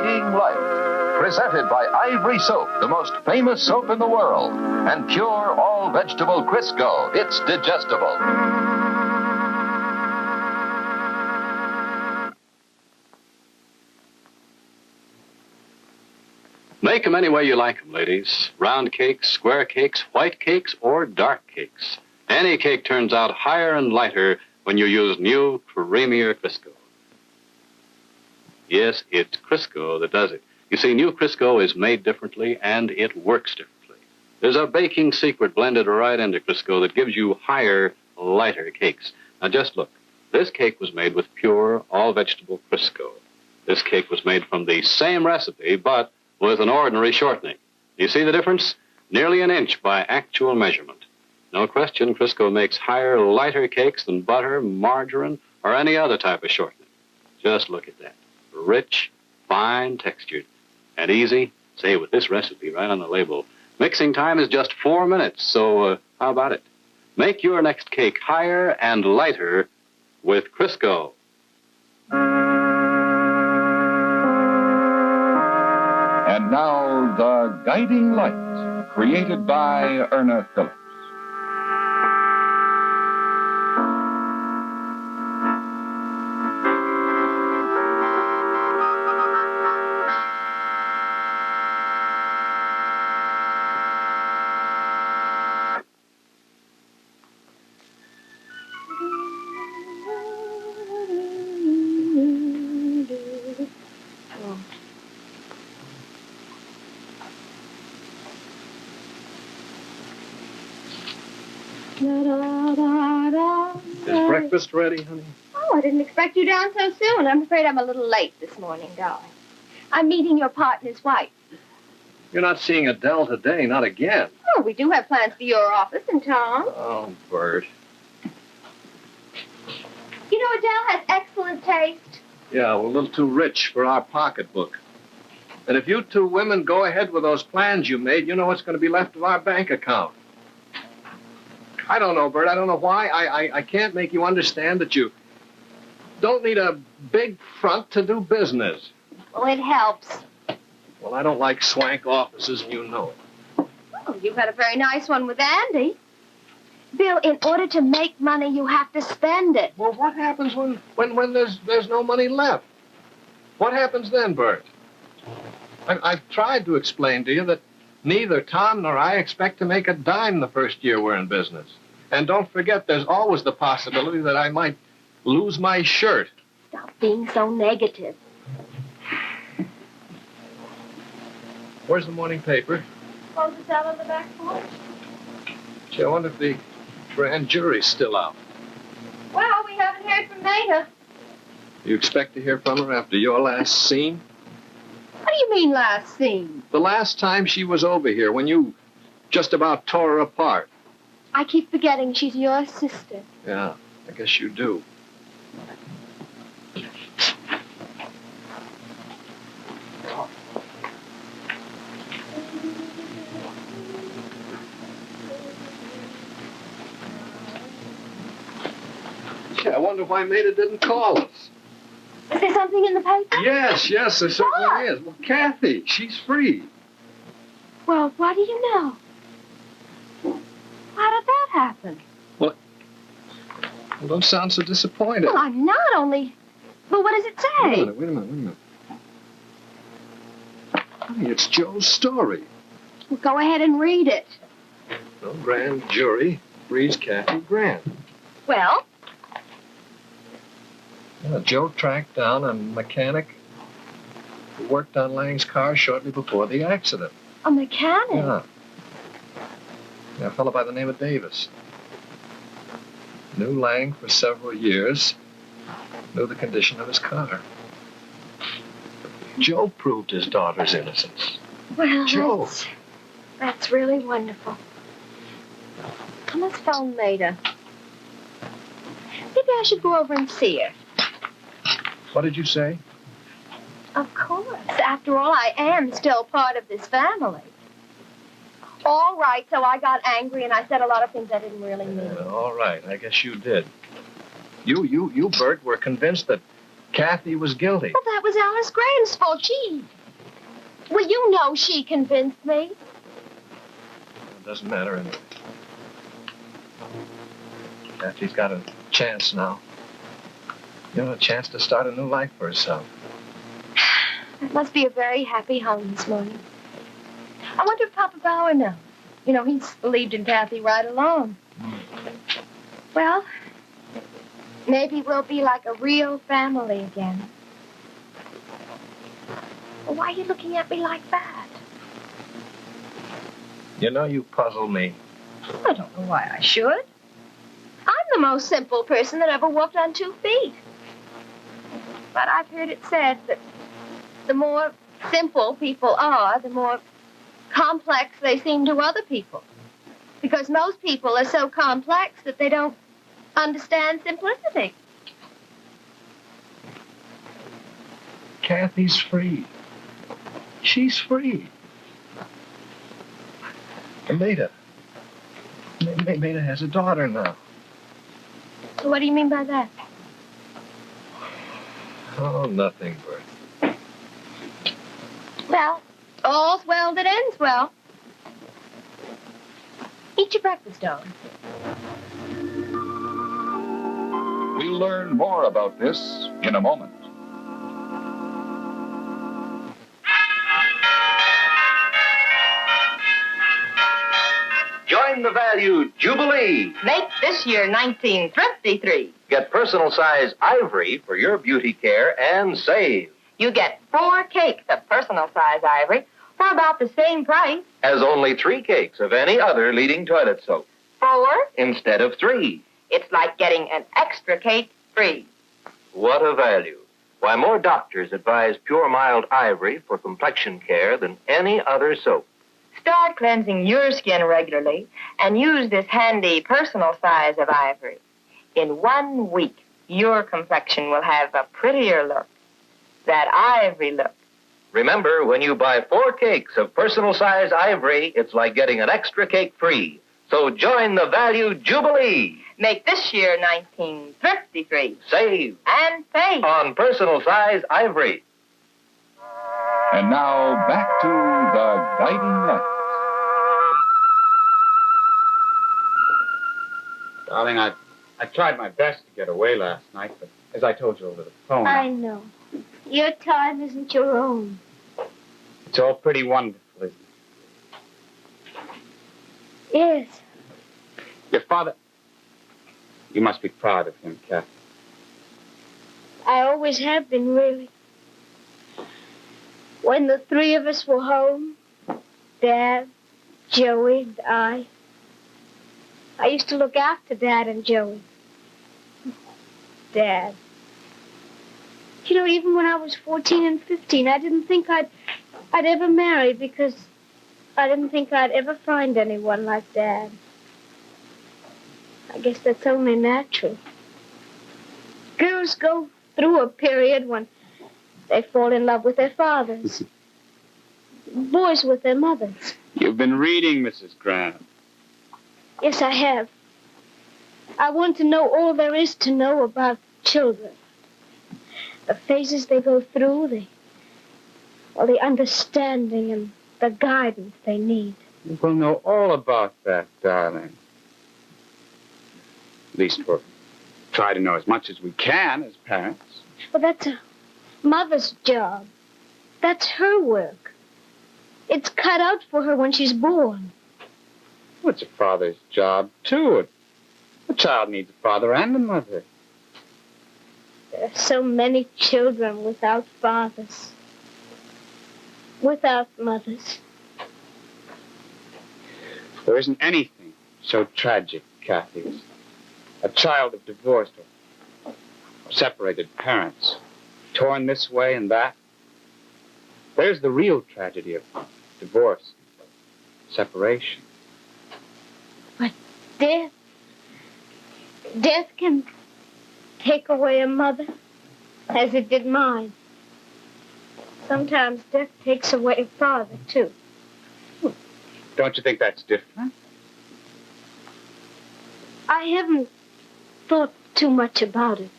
Guiding Light. Presented by Ivory Soap, the most famous soap in the world. And pure all-vegetable Crisco. It's digestible. Make them any way you like them, ladies. Round cakes, square cakes, white cakes, or dark cakes. Any cake turns out higher and lighter when you use new, creamier Crisco. Yes, it's Crisco that does it. You see, new Crisco is made differently, and it works differently. There's a baking secret blended right into Crisco that gives you higher, lighter cakes. Now, just look. This cake was made with pure, all-vegetable Crisco. This cake was made from the same recipe, but with an ordinary shortening. You see the difference? Nearly an inch by actual measurement. No question, Crisco makes higher, lighter cakes than butter, margarine, or any other type of shortening. Just look at that. Rich, fine textured, and easy. Say, with this recipe right on the label, mixing time is just 4 minutes, so how about it? Make your next cake higher and lighter with Crisco. And now, The Guiding Light, created by Erna Phillips. Is breakfast ready, honey? Oh, I didn't expect you down so soon. I'm afraid I'm a little late this morning, darling. I'm meeting your partner's wife. You're not seeing Adele today, not again. Oh, we do have plans for your office and Tom. Oh, Bert. You know, Adele has excellent taste. Yeah, we're a little too rich for our pocketbook. And if you two women go ahead with those plans you made, you know what's going to be left of our bank account. I don't know, Bert. I don't know why. I can't make you understand that you don't need a big front to do business. Well, it helps. Well, I don't like swank offices, and you know it. Oh, you've had a very nice one with Andy. Bill, in order to make money, you have to spend it. Well, what happens when there's no money left? What happens then, Bert? I've tried to explain to you that neither Tom nor I expect to make a dime the first year we're in business. And don't forget, there's always the possibility that I might lose my shirt. Stop being so negative. Where's the morning paper? Oh, it's out on the back porch. Gee, I wonder if the grand jury's still out. Well, we haven't heard from Maida. You expect to hear from her after your last scene? What do you mean, last scene? The last time she was over here, when you just about tore her apart. I keep forgetting she's your sister. Yeah, I guess you do. Gee, I wonder why Maida didn't call us. Is there something in the paper? Yes, there certainly is. Well, Kathy, she's free. Well, what do you know? How did that happen? Well, don't sound so disappointed. Well, I'm not only... Well, what does it say? Wait a minute. Honey, it's Joe's story. Well, go ahead and read it. No grand jury frees Kathy Grant. Well? Joe tracked down a mechanic who worked on Lang's car shortly before the accident. A mechanic? Yeah, a fellow by the name of Davis. Knew Lang for several years. Knew the condition of his car. Joe proved his daughter's innocence. Well, Joe. That's really wonderful. I must phone Maida. Maybe I should go over and see her. What did you say? Of course. After all, I am still part of this family. All right, so I got angry and I said a lot of things I didn't really mean. All right, I guess you did. You, Bert, were convinced that Kathy was guilty. Well, that was Alice Graham's fault. Well, you know she convinced me. It doesn't matter anyway. Kathy's got a chance now. You know, a chance to start a new life for herself. It must be a very happy home this morning. I wonder if Papa Bauer knows. You know, he's believed in Kathy right along. Well, maybe we'll be like a real family again. Well, why are you looking at me like that? You know, you puzzle me. I don't know why I should. I'm the most simple person that ever walked on 2 feet. But I've heard it said that the more simple people are, the more complex they seem to other people. Because most people are so complex that they don't understand simplicity. Kathy's free. She's free. And Maida has a daughter now. So what do you mean by that? Oh, nothing, Bert. Well, all's well that ends well. Eat your breakfast, darling. We'll learn more about this in a moment. Join the value Jubilee. Make this year 1953. Get personal size ivory for your beauty care and save. You get 4 cakes of personal size ivory for about the same price. As only 3 cakes of any other leading toilet soap 4? instead of 3. It's like getting an extra cake free. What a value. Why, more doctors advise Pure Mild Ivory for complexion care than any other soap. Start cleansing your skin regularly and use this handy personal size of ivory. In 1 week, your complexion will have a prettier look. That ivory look. Remember, when you buy 4 cakes of personal size ivory, it's like getting an extra cake free. So join the value Jubilee. Make this year 1953. Save And save. on personal size ivory. And now back to the guiding light. Darling, I tried my best to get away last night, but as I told you over the phone, I know. Your time isn't your own. it's all pretty wonderful, isn't it? Yes. Your father, you must be proud of him, Kathy. I always have been, really. When the 3 of us were home, Dad, Joey, and I used to look after Dad and Joey. Dad. You know, even when I was 14 and 15, I didn't think I'd ever marry because I didn't think I'd ever find anyone like Dad. I guess that's only natural. Girls go through a period when they fall in love with their fathers. Boys with their mothers. You've been reading, Mrs. Graham. Yes, I have. I want to know all there is to know about children. The phases they go through, the understanding and the guidance they need. We'll know all about that, darling. At least we'll try to know as much as we can as parents. Well, that's a mother's job. That's her work. It's cut out for her when she's born. Well, it's a father's job, too. A child needs a father and a mother. There are so many children without fathers. Without mothers. There isn't anything so tragic, Kathy, as a child of divorced or separated parents, torn this way and that. There's the real tragedy of divorce, separation. But death can take away a mother, as it did mine. Sometimes death takes away a father, too. Don't you think that's different? I haven't thought too much about it.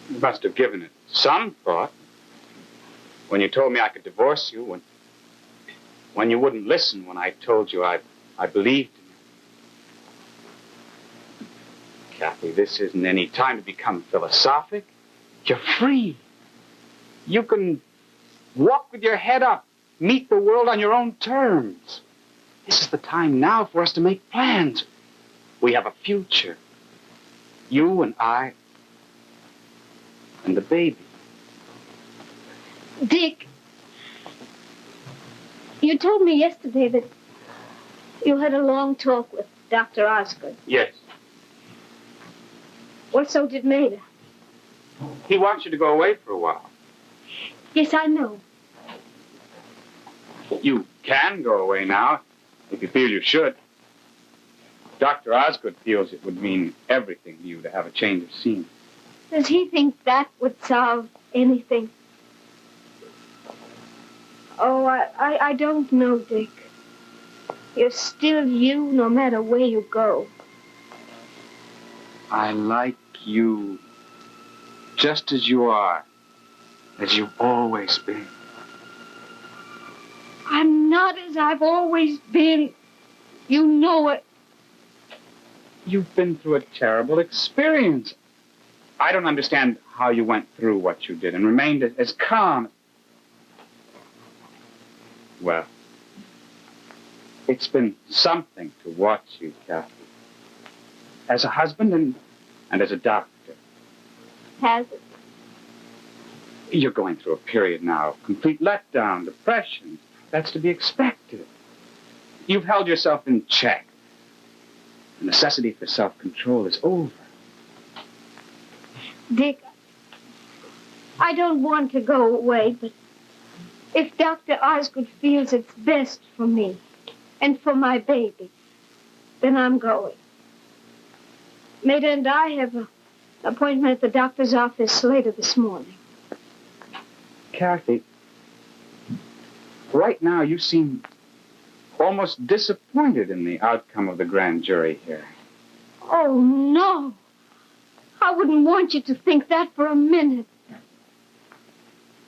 You must have given it some thought. When you told me I could divorce you, when you wouldn't listen when I told you I believed in you. Kathy, this isn't any time to become philosophic. You're free. You can walk with your head up, meet the world on your own terms. This is the time now for us to make plans. We have a future. You and I and the baby. Dick, you told me yesterday that you had a long talk with Dr. Osgood. Yes. Well, so did Maida. He wants you to go away for a while. Yes, I know. You can go away now, if you feel you should. Dr. Osgood feels it would mean everything to you to have a change of scene. Does he think that would solve anything? Oh, I don't know, Dick. You're still you, no matter where you go. I like you just as you are, as you've always been. I'm not as I've always been. You know it. You've been through a terrible experience. I don't understand how you went through what you did and remained as calm. Well, it's been something to watch you, Kathy. As a husband and as a doctor. Has it? You're going through a period now of complete letdown, depression. That's to be expected. You've held yourself in check. The necessity for self-control is over. Dick, I don't want to go away, but if Dr. Osgood feels it's best for me and for my baby, then I'm going. Maida and I have an appointment at the doctor's office later this morning. Kathy, right now you seem almost disappointed in the outcome of the grand jury hearing. Oh, no. I wouldn't want you to think that for a minute.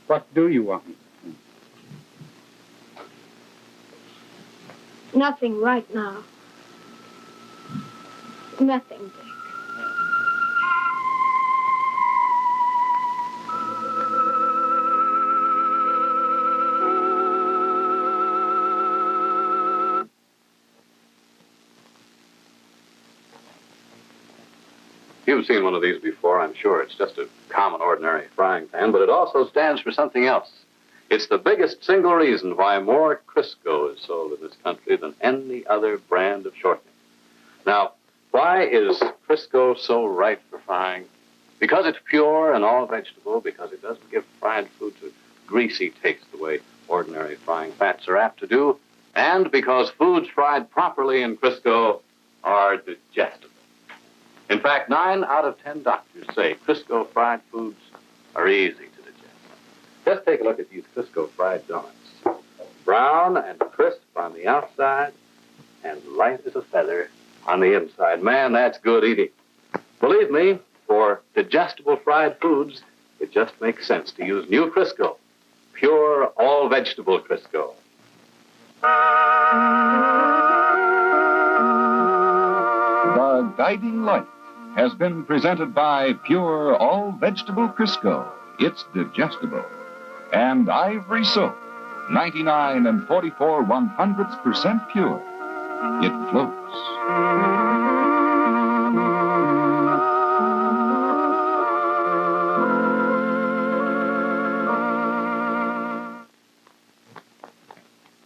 What do you want me to think? Nothing right now. Nothing, Dick. You've seen one of these before, I'm sure. It's just a common, ordinary frying pan, but it also stands for something else. It's the biggest single reason why more Crisco is sold in this country than any other brand of shortening. Now, why is Crisco so right for frying? Because it's pure and all vegetable, because it doesn't give fried foods a greasy taste the way ordinary frying fats are apt to do, and because foods fried properly in Crisco are digestible. In fact, 9 out of 10 doctors say Crisco fried foods are easy to digest. Just take a look at these Crisco fried donuts. Brown and crisp on the outside and light as a feather on the inside. Man, that's good eating. Believe me, for digestible fried foods, it just makes sense to use new Crisco. Pure, all-vegetable Crisco. The Guiding Light has been presented by Pure All-Vegetable Crisco. It's digestible. And Ivory Soap, 99 and 44/100% pure. It floats.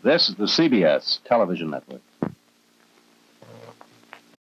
This is the CBS Television Network.